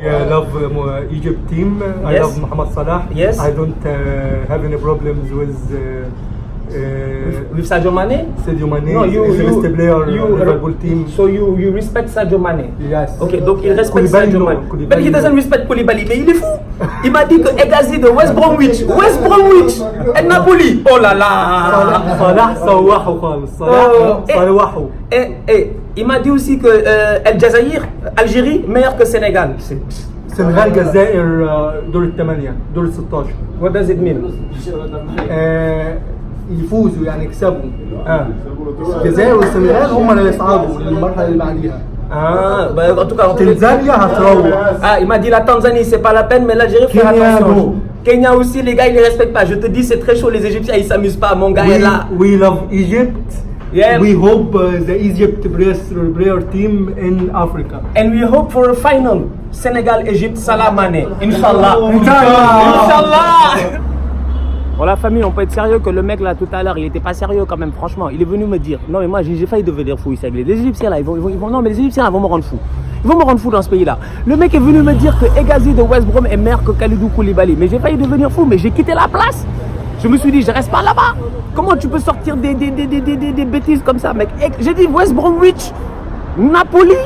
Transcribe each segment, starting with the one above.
I love Egypt team. I Yes. love Mohamed Salah. Yes. I don't have any problems with With Sadio Mane? Sadio Mane. No, He's the best player Liverpool team. So you respect Sadio Mane? Yes. Ok, donc il respecte Koulibaly, Sadio no. Mane. Koulibaly, Mais il doesn't no. respect Koulibaly, mais il est fou. Il m'a dit que Egazi de West Bromwich et Napoli. Oh là là. Salah صوحه خالص. صوحه. Et il m'a dit aussi que El Jazaïr, Algérie, meilleur que Sénégal. Sénégal الجزائر دور الثمانية دور ال 16. What does it mean? يفوزوا يعني يكسبوا. الجزائر والسنغال هم اللي يصعدوا للمرحلة اللي بعديها. En tout cas, تنزانيا هتروح. Il m'a dit la Tanzanie c'est pas la peine, mais l'Algérie fait Kenya, attention. no. Kenya aussi, les gars ils ne respectent pas. Je te dis c'est très chaud, les Égyptiens ils s'amusent pas. Mon gars est là. We love Egypt. Yeah. We hope the Egypt player team in Africa. And we hope for a final. Sénégal-Égypte, Salah Mané. Inch'Allah. Inch'Allah. Bon la famille, on peut être sérieux que le mec là tout à l'heure, il était pas sérieux quand même, franchement. Il est venu me dire, non mais moi j'ai failli devenir fou ici avec les Égyptiens là, ils vont, non mais les Égyptiens là vont me rendre fou. Ils vont me rendre fou dans ce pays là. Le mec est venu me dire que Egazi de West Brom est meilleur que Kalidou Koulibaly. Mais j'ai failli devenir fou, mais j'ai quitté la place. Je me suis dit, je reste pas là-bas. Comment tu peux sortir des bêtises comme ça, mec? J'ai dit West Bromwich, Napoli,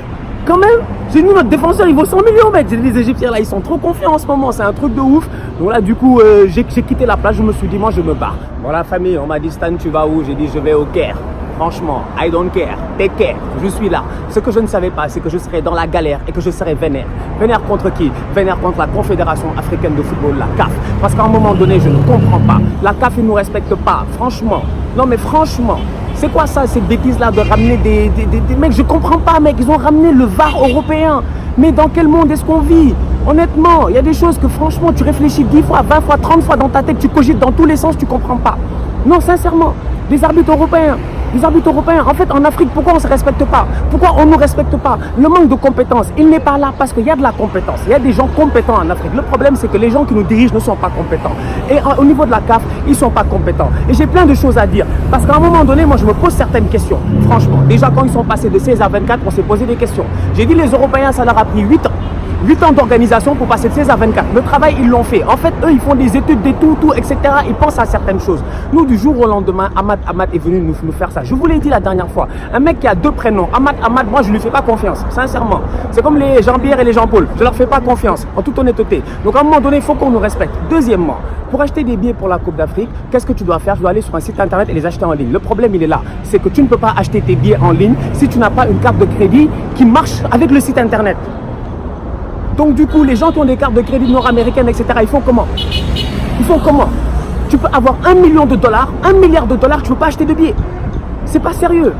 quand même. J'ai dit, notre défenseur, il vaut 100 millions, mec. J'ai dit, les Égyptiens, là, ils sont trop confiants en ce moment. C'est un truc de ouf. Donc là, du coup, j'ai quitté la place. Je me suis dit, moi, je me barre. Bon, la famille, on m'a dit, Stan, tu vas où? J'ai dit, je vais au Caire. Franchement, I don't care. Take care. Je suis là. Ce que je ne savais pas, c'est que je serais dans la galère et que je serais vénère. Vénère contre qui? Vénère contre la Confédération africaine de football, la CAF. Parce qu'à un moment donné, je ne comprends pas. La CAF, ils ne nous respectent pas. Franchement. Non, mais franchement. C'est quoi ça, ces bêtises-là de ramener des mecs? Je comprends pas, mec. Ils ont ramené le VAR européen. Mais dans quel monde est-ce qu'on vit? Honnêtement, il y a des choses que franchement, tu réfléchis 10 fois, 20 fois, 30 fois dans ta tête. Tu cogites dans tous les sens, tu comprends pas. Non, sincèrement. Des arbitres européens. Les arbitres européens, en fait, en Afrique, pourquoi on ne se respecte pas? Pourquoi on ne nous respecte pas? Le manque de compétences, il n'est pas là parce qu'il y a de la compétence. Il y a des gens compétents en Afrique. Le problème, c'est que les gens qui nous dirigent ne sont pas compétents. Et au niveau de la CAF, ils ne sont pas compétents. Et j'ai plein de choses à dire. Parce qu'à un moment donné, moi, je me pose certaines questions. Franchement, déjà, quand ils sont passés de 16 à 24, on s'est posé des questions. J'ai dit, les Européens, ça leur a pris 8 ans. 8 ans d'organisation pour passer de 16 à 24. Le travail, ils l'ont fait. En fait, eux, ils font des études, des tout, etc. Ils pensent à certaines choses. Nous, du jour au lendemain, Ahmad est venu nous faire ça. Je vous l'ai dit la dernière fois. Un mec qui a 2 prénoms, Ahmad, moi, je ne lui fais pas confiance. Sincèrement. C'est comme les Jean-Pierre et les Jean-Paul. Je ne leur fais pas confiance, en toute honnêteté. Donc, à un moment donné, il faut qu'on nous respecte. Deuxièmement, pour acheter des billets pour la Coupe d'Afrique, qu'est-ce que tu dois faire? Tu dois aller sur un site internet et les acheter en ligne. Le problème, il est là. C'est que tu ne peux pas acheter tes billets en ligne si tu n'as pas une carte de crédit qui marche avec le site internet. Donc du coup, les gens qui ont des cartes de crédit nord-américaines, etc., ils font comment? Ils font comment? Tu peux avoir $1 million, $1 milliard, tu peux pas acheter de billets. C'est pas sérieux.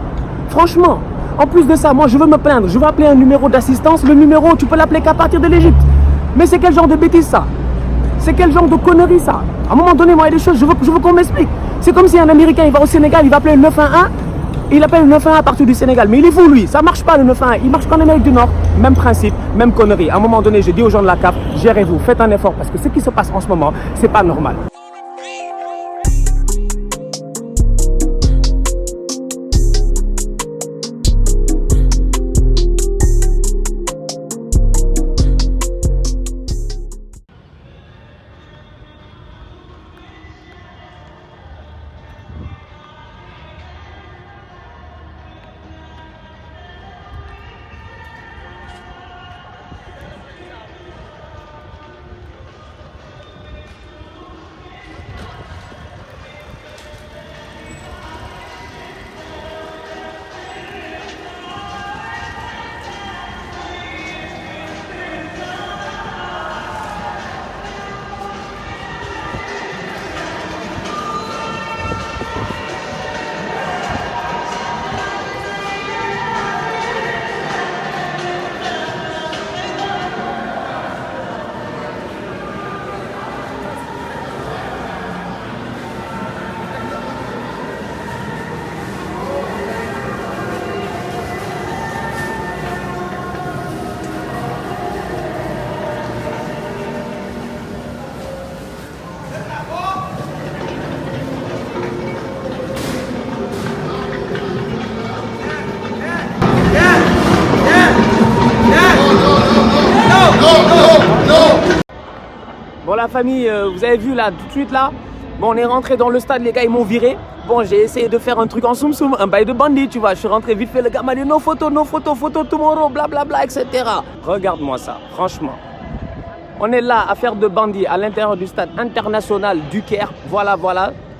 Franchement. En plus de ça, moi, je veux me plaindre. Je veux appeler un numéro d'assistance. Le numéro, tu peux l'appeler qu'à partir de l'Égypte. Mais c'est quel genre de bêtise, ça? C'est quel genre de connerie, ça? À un moment donné, moi, il y a des choses, je veux qu'on m'explique. C'est comme si un Américain, il va au Sénégal, il va appeler le 911. Il appelle le 911 à partir du Sénégal. Mais il est fou, lui. Ça marche pas, le 911. Il marche qu'en Amérique du Nord. Même principe, même connerie. À un moment donné, j'ai dit aux gens de la CAF, gérez-vous, faites un effort. Parce que ce qui se passe en ce moment, c'est pas normal. la famille, vous avez vu là, tout de suite là. Bon, on est rentré dans le stade, les gars, ils m'ont viré. Bon, j'ai essayé de faire un truc en soum-soum, un bail de bandit, tu vois. Je suis rentré vite fait, le gars m'a dit no photo tomorrow, blablabla, etc. Regarde-moi ça, franchement. On est là à faire de bandits à l'intérieur du stade international du Caire. Voilà.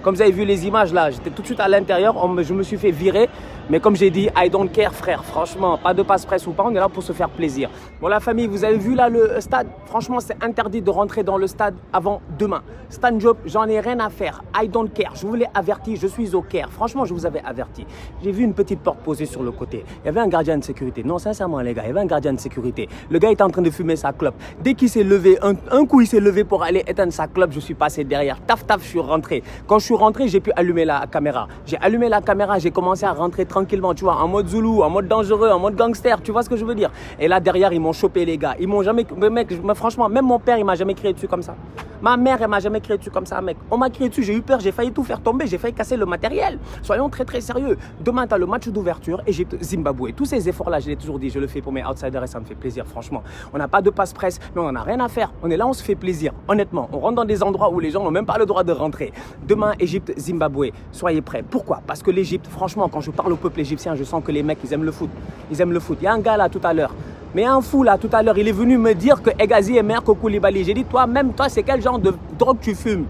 Comme vous avez vu les images là, j'étais tout de suite à l'intérieur, je me suis fait virer. Mais comme j'ai dit, I don't care frère, franchement, pas de passe-presse ou pas, on est là pour se faire plaisir. Bon la famille, vous avez vu là le stade, franchement c'est interdit de rentrer dans le stade avant demain. Stan Diop, j'en ai rien à faire, I don't care, je vous l'ai averti, je suis au Caire. Franchement, je vous avais averti. J'ai vu une petite porte posée sur le côté, il y avait un gardien de sécurité. Non, sincèrement les gars, il y avait un gardien de sécurité. Le gars était en train de fumer sa clope. Dès qu'il s'est levé, un coup il s'est levé pour aller éteindre sa clope, je suis passé derrière. Taf, je suis rentré. Quand je suis rentré, j'ai pu allumer la caméra. J'ai allumé la caméra, j'ai commencé à rentrer tranquillement, tu vois, en mode Zoulou, en mode dangereux, en mode gangster, tu vois ce que je veux dire. Et là derrière, ils m'ont chopé les gars. Ils m'ont jamais, mec, franchement, même mon père, il m'a jamais crié dessus comme ça. Ma mère, elle m'a jamais crié dessus comme ça, mec. On m'a crié dessus, j'ai eu peur, j'ai failli tout faire tomber, j'ai failli casser le matériel. Soyons très sérieux. Demain, tu as le match d'ouverture, Égypte-Zimbabwe. Tous ces efforts-là, je l'ai toujours dit, je le fais pour mes outsiders et ça me fait plaisir, franchement. On n'a pas de passe-presse, mais on n'en a rien à faire. On est là, on se fait plaisir. Honnêtement, on rentre dans des endroits où les gens n'ont même pas le droit de rentrer. Demain, Égypte-Zimbabwe, soyez prêts. Pourquoi? Parce que l'Égypte, franchement, quand je parle au peuple égyptien, je sens que les mecs, ils aiment le foot. Ils aiment le foot. Il y a un gars là tout à l'heure. Mais un fou là tout à l'heure, il est venu me dire que Hegazy est meilleur que Koulibaly. J'ai dit, toi, c'est quel genre de drogue tu fumes?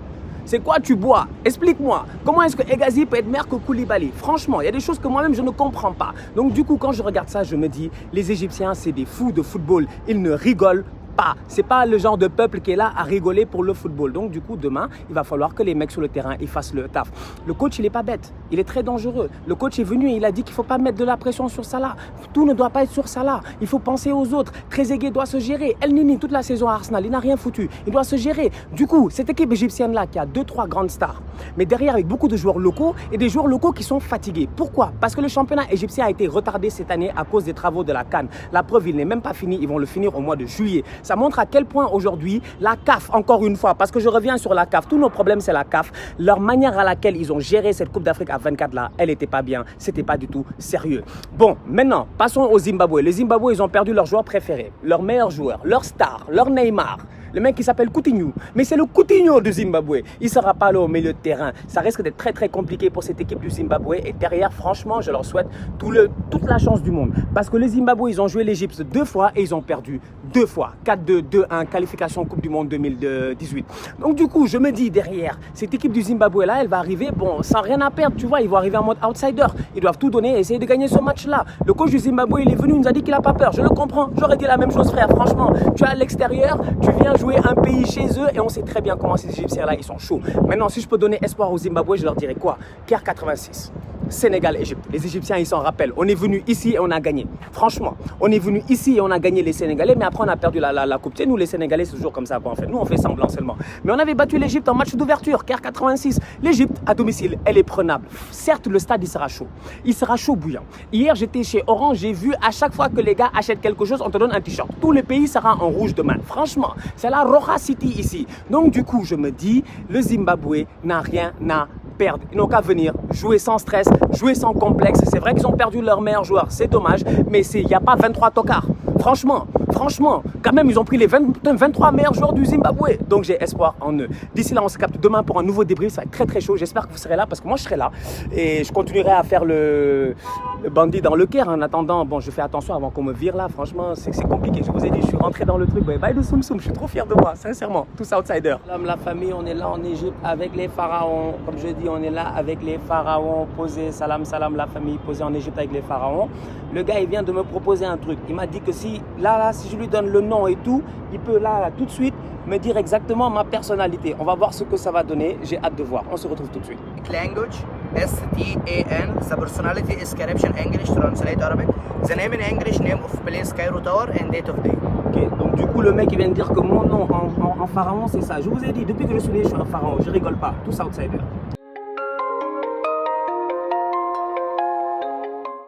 C'est quoi tu bois? Explique-moi. Comment est-ce que Hegazy peut être meilleur que Koulibaly? Franchement, il y a des choses que moi-même je ne comprends pas. Donc du coup, quand je regarde ça, je me dis, les Égyptiens, c'est des fous de football. Ils ne rigolent pas. C'est pas le genre de peuple qui est là à rigoler pour le football. Donc du coup, demain, il va falloir que les mecs sur le terrain, ils fassent le taf. Le coach, il est pas bête. Il est très dangereux. Le coach est venu et il a dit qu'il faut pas mettre de la pression sur Salah. Tout ne doit pas être sur Salah. Il faut penser aux autres. Trezeguet doit se gérer. El Nini, toute la saison à Arsenal, il n'a rien foutu. Il doit se gérer. Du coup, cette équipe égyptienne-là qui a 2-3 grandes stars, mais derrière avec beaucoup de joueurs locaux et des joueurs locaux qui sont fatigués. Pourquoi? Parce que le championnat égyptien a été retardé cette année à cause des travaux de la CAN. La preuve, il n'est même pas fini. Ils vont le finir au mois de juillet. Ça montre à quel point aujourd'hui, la CAF, encore une fois, parce que je reviens sur la CAF, tous nos problèmes c'est la CAF, leur manière à laquelle ils ont géré cette Coupe d'Afrique à 24 là, elle n'était pas bien, c'était pas du tout sérieux. Bon, maintenant, passons au Zimbabwe. Les Zimbabwe, ils ont perdu leur joueur préféré, leur meilleur joueur, leur star, leur Neymar. Le mec qui s'appelle Coutinho, mais c'est le Coutinho du Zimbabwe. Il ne sera pas là au milieu de terrain. Ça risque d'être très compliqué pour cette équipe du Zimbabwe. Et derrière, franchement, je leur souhaite toute la chance du monde. Parce que les Zimbabwe, ils ont joué l'Égypte 2 fois et ils ont perdu 2 fois. 4-2, 2-1, qualification Coupe du Monde 2018. Donc du coup, je me dis derrière, cette équipe du Zimbabwe là, elle va arriver, bon, sans rien à perdre, tu vois, ils vont arriver en mode outsider. Ils doivent tout donner et essayer de gagner ce match-là. Le coach du Zimbabwe, il est venu, il nous a dit qu'il n'a pas peur. Je le comprends. J'aurais dit la même chose, frère. Franchement, tu es à l'extérieur, tu viens jouer un pays chez eux et on sait très bien comment ces Égyptiens là ils sont chauds. Maintenant, si je peux donner espoir au Zimbabwe, je leur dirais quoi? Caire 86, Sénégal, Égypte. Les Égyptiens ils s'en rappellent. On est venu ici et on a gagné. Franchement, on est venu ici et on a gagné les Sénégalais, mais après on a perdu la coupe. Tu sais, nous les Sénégalais c'est toujours comme ça. Bon, en fait, nous on fait semblant seulement. Mais on avait battu l'Égypte en match d'ouverture, Caire 86. L'Égypte à domicile, elle est prenable. Certes, le stade il sera chaud. Il sera chaud bouillant. Hier j'étais chez Orange, j'ai vu à chaque fois que les gars achètent quelque chose, on te donne un t-shirt. Tout le pays sera en rouge demain. Franchement, c'est la Roja City ici. Donc du coup, je me dis, le Zimbabwe n'a rien à perdre. Ils n'ont qu'à venir jouer sans stress, jouer sans complexe. C'est vrai qu'ils ont perdu leur meilleur joueur, c'est dommage, mais il n'y a pas 23 tocards. Franchement, quand même, ils ont pris les 23 meilleurs joueurs du Zimbabwe. Donc, j'ai espoir en eux. D'ici là, on se capte demain pour un nouveau débrief. Ça va être très chaud. J'espère que vous serez là parce que moi, je serai là. Et je continuerai à faire le bandit dans le Caire. En attendant, bon, je fais attention avant qu'on me vire là. Franchement, c'est compliqué. Je vous ai dit, je suis rentré dans le truc. Bye de soum soum. Je suis trop fier de moi, sincèrement. Tous outsiders. La famille, on est là en Égypte avec les pharaons. Comme je dis, on est là avec les pharaons posés. Salam, la famille posée en Égypte avec les pharaons. Le gars, il vient de me proposer un truc. Il m'a dit que si je lui donne le nom et tout, il peut là, tout de suite me dire exactement ma personnalité. On va voir ce que ça va donner. J'ai hâte de voir. On se retrouve tout de suite. Language, STAN. The personality is Caribbean English, translate Arabic. The name in English, name of place, Cairo Tower, and date of day. Ok, donc du coup, le mec, il vient de dire que mon nom en pharaon, c'est ça. Je vous ai dit, depuis que je suis né, je suis un pharaon. Je rigole pas. Tous outsiders.